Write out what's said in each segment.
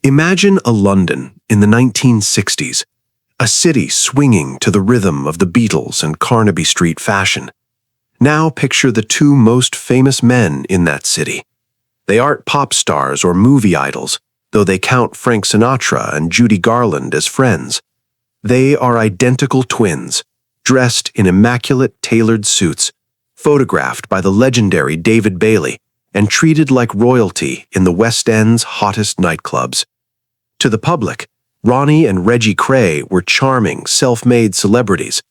Imagine a London in the 1960s, a city swinging to the rhythm of the Beatles and Carnaby Street fashion. Now picture the two most famous men in that city. They aren't pop stars or movie idols, though they count Frank Sinatra and Judy Garland as friends. They are identical twins, dressed in immaculate tailored suits, photographed by the legendary David Bailey, and treated like royalty in the West End's hottest nightclubs. To the public, Ronnie and Reggie Kray were charming, self-made celebrities,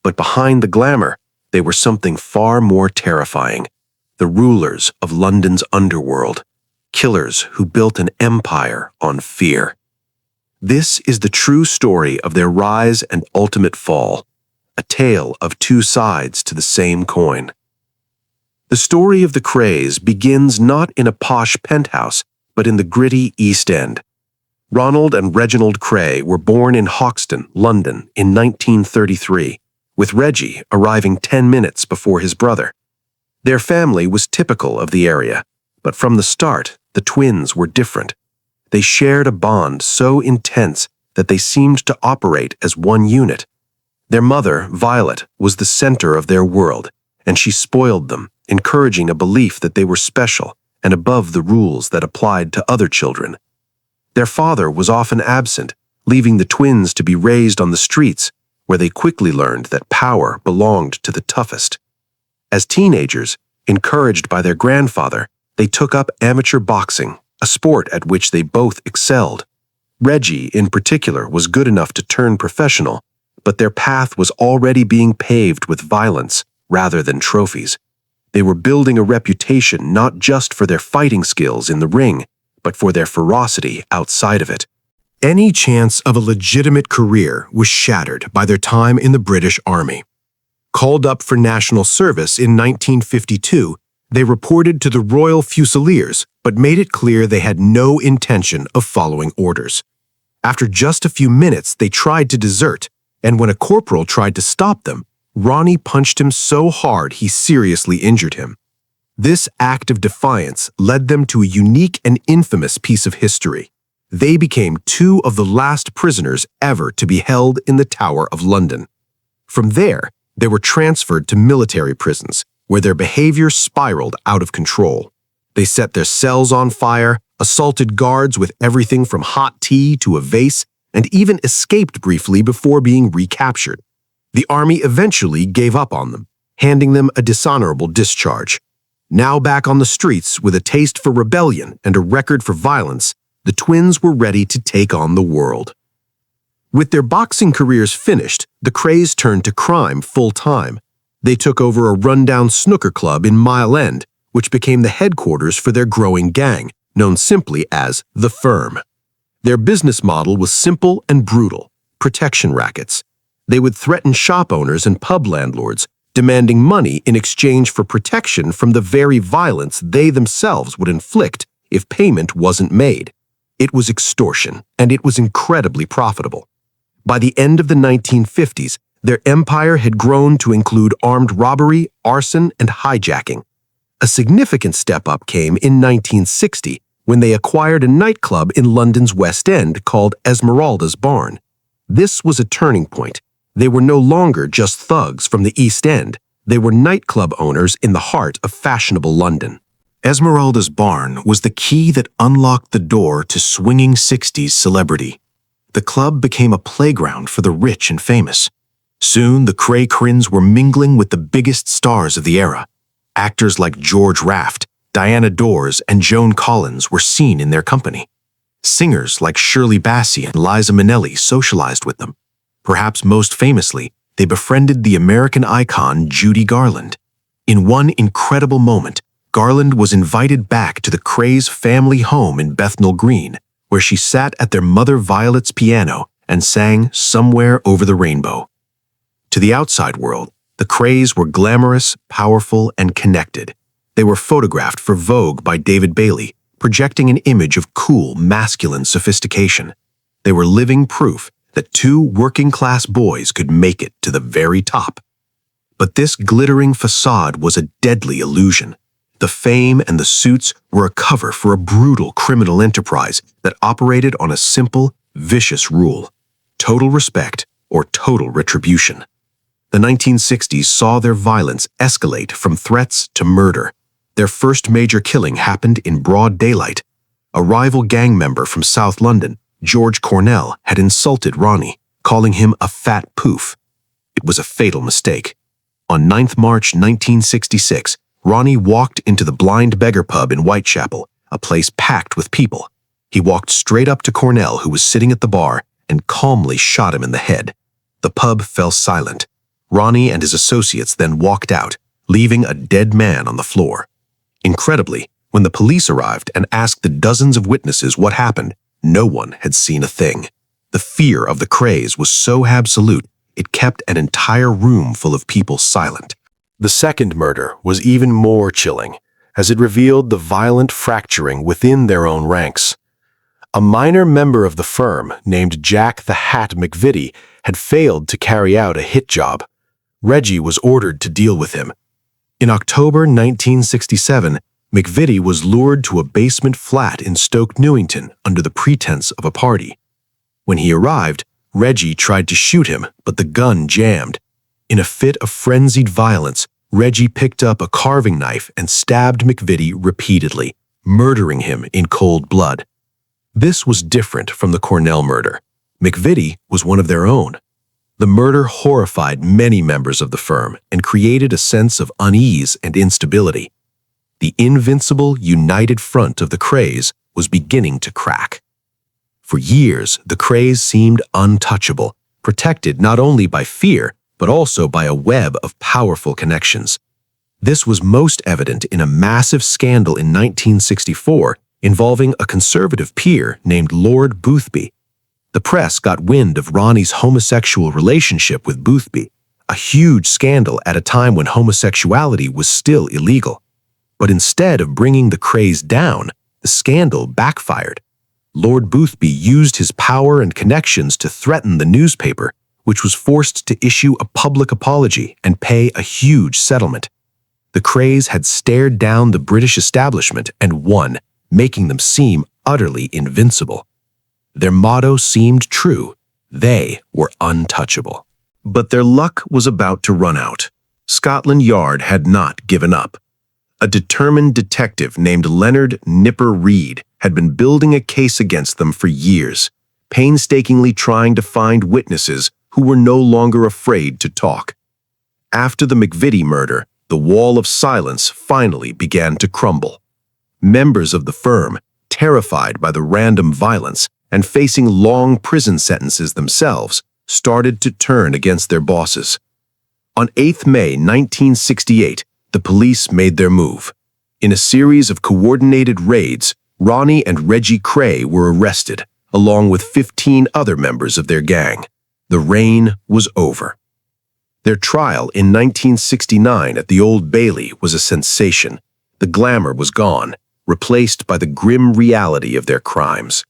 but behind the glamour, they were something far more terrifying: the rulers of London's underworld, killers who built an empire on fear. This is the true story of their rise and ultimate fall, a tale of two sides to the same coin. The story of the Krays begins not in a posh penthouse, but in the gritty East End. Ronald and Reginald Kray were born in Hoxton, London, in 1933, with Reggie arriving 10 minutes before his brother. Their family was typical of the area, but from the start, the twins were different. They shared a bond so intense that they seemed to operate as one unit. Their mother, Violet, was the center of their world, and she spoiled them, encouraging a belief that they were special and above the rules that applied to other children. Their father was often absent, leaving the twins to be raised on the streets, where they quickly learned that power belonged to the toughest. As teenagers, encouraged by their grandfather, they took up amateur boxing, a sport at which they both excelled. Reggie, in particular, was good enough to turn professional, but their path was already being paved with violence rather than trophies. They were building a reputation not just for their fighting skills in the ring, but for their ferocity outside of it. Any chance of a legitimate career was shattered by their time in the British Army. Called up for national service in 1952, they reported to the Royal Fusiliers, but made it clear they had no intention of following orders. After just a few minutes, they tried to desert, and when a corporal tried to stop them, Ronnie punched him so hard he seriously injured him. This act of defiance led them to a unique and infamous piece of history. They became two of the last prisoners ever to be held in the Tower of London. From there, they were transferred to military prisons, where their behavior spiraled out of control. They set their cells on fire, assaulted guards with everything from hot tea to a vase, and even escaped briefly before being recaptured. The army eventually gave up on them, handing them a dishonorable discharge. Now back on the streets with a taste for rebellion and a record for violence, the twins were ready to take on the world. With their boxing careers finished, the Krays turned to crime full-time. They took over a rundown snooker club in Mile End, which became the headquarters for their growing gang, known simply as The Firm. Their business model was simple and brutal: protection rackets. They would threaten shop owners and pub landlords, demanding money in exchange for protection from the very violence they themselves would inflict if payment wasn't made. It was extortion, and it was incredibly profitable. By the end of the 1950s, their empire had grown to include armed robbery, arson, and hijacking. A significant step up came in 1960 when they acquired a nightclub in London's West End called Esmeralda's Barn. This was a turning point. They were no longer just thugs from the East End. They were nightclub owners in the heart of fashionable London. Esmeralda's Barn was the key that unlocked the door to swinging 60s celebrity. The club became a playground for the rich and famous. Soon, the Kray-Krins were mingling with the biggest stars of the era. Actors like George Raft, Diana Dors, and Joan Collins were seen in their company. Singers like Shirley Bassey and Liza Minnelli socialized with them. Perhaps most famously, they befriended the American icon Judy Garland. In one incredible moment, Garland was invited back to the Krays' family home in Bethnal Green, where she sat at their mother Violet's piano and sang Somewhere Over the Rainbow. To the outside world, the Krays were glamorous, powerful, and connected. They were photographed for Vogue by David Bailey, projecting an image of cool, masculine sophistication. They were living proof that two working-class boys could make it to the very top. But this glittering facade was a deadly illusion. The fame and the suits were a cover for a brutal criminal enterprise that operated on a simple, vicious rule: total respect or total retribution. The 1960s saw their violence escalate from threats to murder. Their first major killing happened in broad daylight. A rival gang member from South London, George Cornell, had insulted Ronnie, calling him a fat poof. It was a fatal mistake. On 9th March 1966, Ronnie walked into the Blind Beggar pub in Whitechapel, a place packed with people. He walked straight up to Cornell, who was sitting at the bar, and calmly shot him in the head. The pub fell silent. Ronnie and his associates then walked out, leaving a dead man on the floor. Incredibly, when the police arrived and asked the dozens of witnesses what happened, no one had seen a thing. The fear of the craze was so absolute, it kept an entire room full of people silent. The second murder was even more chilling, as it revealed the violent fracturing within their own ranks. A minor member of the firm, named Jack the Hat McVitie, had failed to carry out a hit job. Reggie was ordered to deal with him. In October 1967, McVitie was lured to a basement flat in Stoke Newington under the pretense of a party. When he arrived, Reggie tried to shoot him, but the gun jammed. In a fit of frenzied violence, Reggie picked up a carving knife and stabbed McVitie repeatedly, murdering him in cold blood. This was different from the Cornell murder. McVitie was one of their own. The murder horrified many members of the firm and created a sense of unease and instability. The invincible, united front of the craze was beginning to crack. For years, the craze seemed untouchable, protected not only by fear, but also by a web of powerful connections. This was most evident in a massive scandal in 1964 involving a conservative peer named Lord Boothby. The press got wind of Ronnie's homosexual relationship with Boothby, a huge scandal at a time when homosexuality was still illegal. But instead of bringing the craze down, the scandal backfired. Lord Boothby used his power and connections to threaten the newspaper, which was forced to issue a public apology and pay a huge settlement. The craze had stared down the British establishment and won, making them seem utterly invincible. Their motto seemed true: they were untouchable. But their luck was about to run out. Scotland Yard had not given up. A determined detective named Leonard Nipper Reed had been building a case against them for years, painstakingly trying to find witnesses who were no longer afraid to talk. After the McVitie murder, the wall of silence finally began to crumble. Members of the firm, terrified by the random violence and facing long prison sentences themselves, started to turn against their bosses. On 8th May 1968, the police made their move. In a series of coordinated raids, Ronnie and Reggie Cray were arrested, along with 15 other members of their gang. The reign was over. Their trial in 1969 at the Old Bailey was a sensation. The glamour was gone, replaced by the grim reality of their crimes.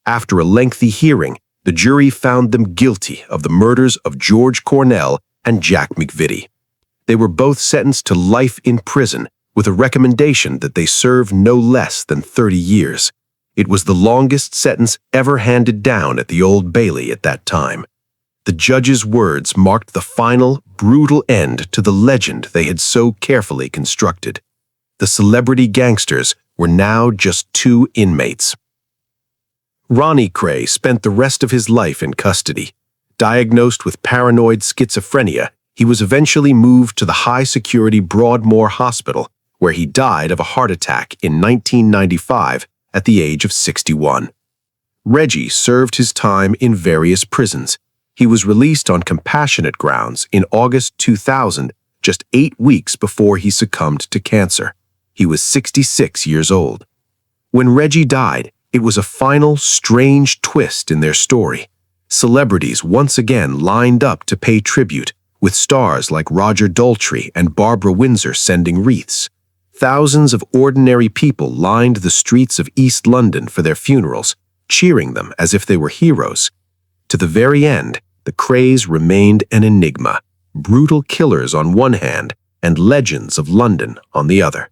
After a lengthy hearing, the jury found them guilty of the murders of George Cornell and Jack McVitie. They were both sentenced to life in prison, with a recommendation that they serve no less than 30 years. It was the longest sentence ever handed down at the Old Bailey at that time. The judge's words marked the final, brutal end to the legend they had so carefully constructed. The celebrity gangsters were now just 2 inmates. Ronnie Cray spent the rest of his life in custody. Diagnosed with paranoid schizophrenia, he was eventually moved to the high-security Broadmoor Hospital, where he died of a heart attack in 1995 at the age of 61. Reggie served his time in various prisons. He was released on compassionate grounds in August 2000, just 8 weeks before he succumbed to cancer. He was 66 years old. When Reggie died, it was a final, strange twist in their story. Celebrities once again lined up to pay tribute, with stars like Roger Daltrey and Barbara Windsor sending wreaths. Thousands of ordinary people lined the streets of East London for their funerals, cheering them as if they were heroes. To the very end, the craze remained an enigma, brutal killers on one hand and legends of London on the other.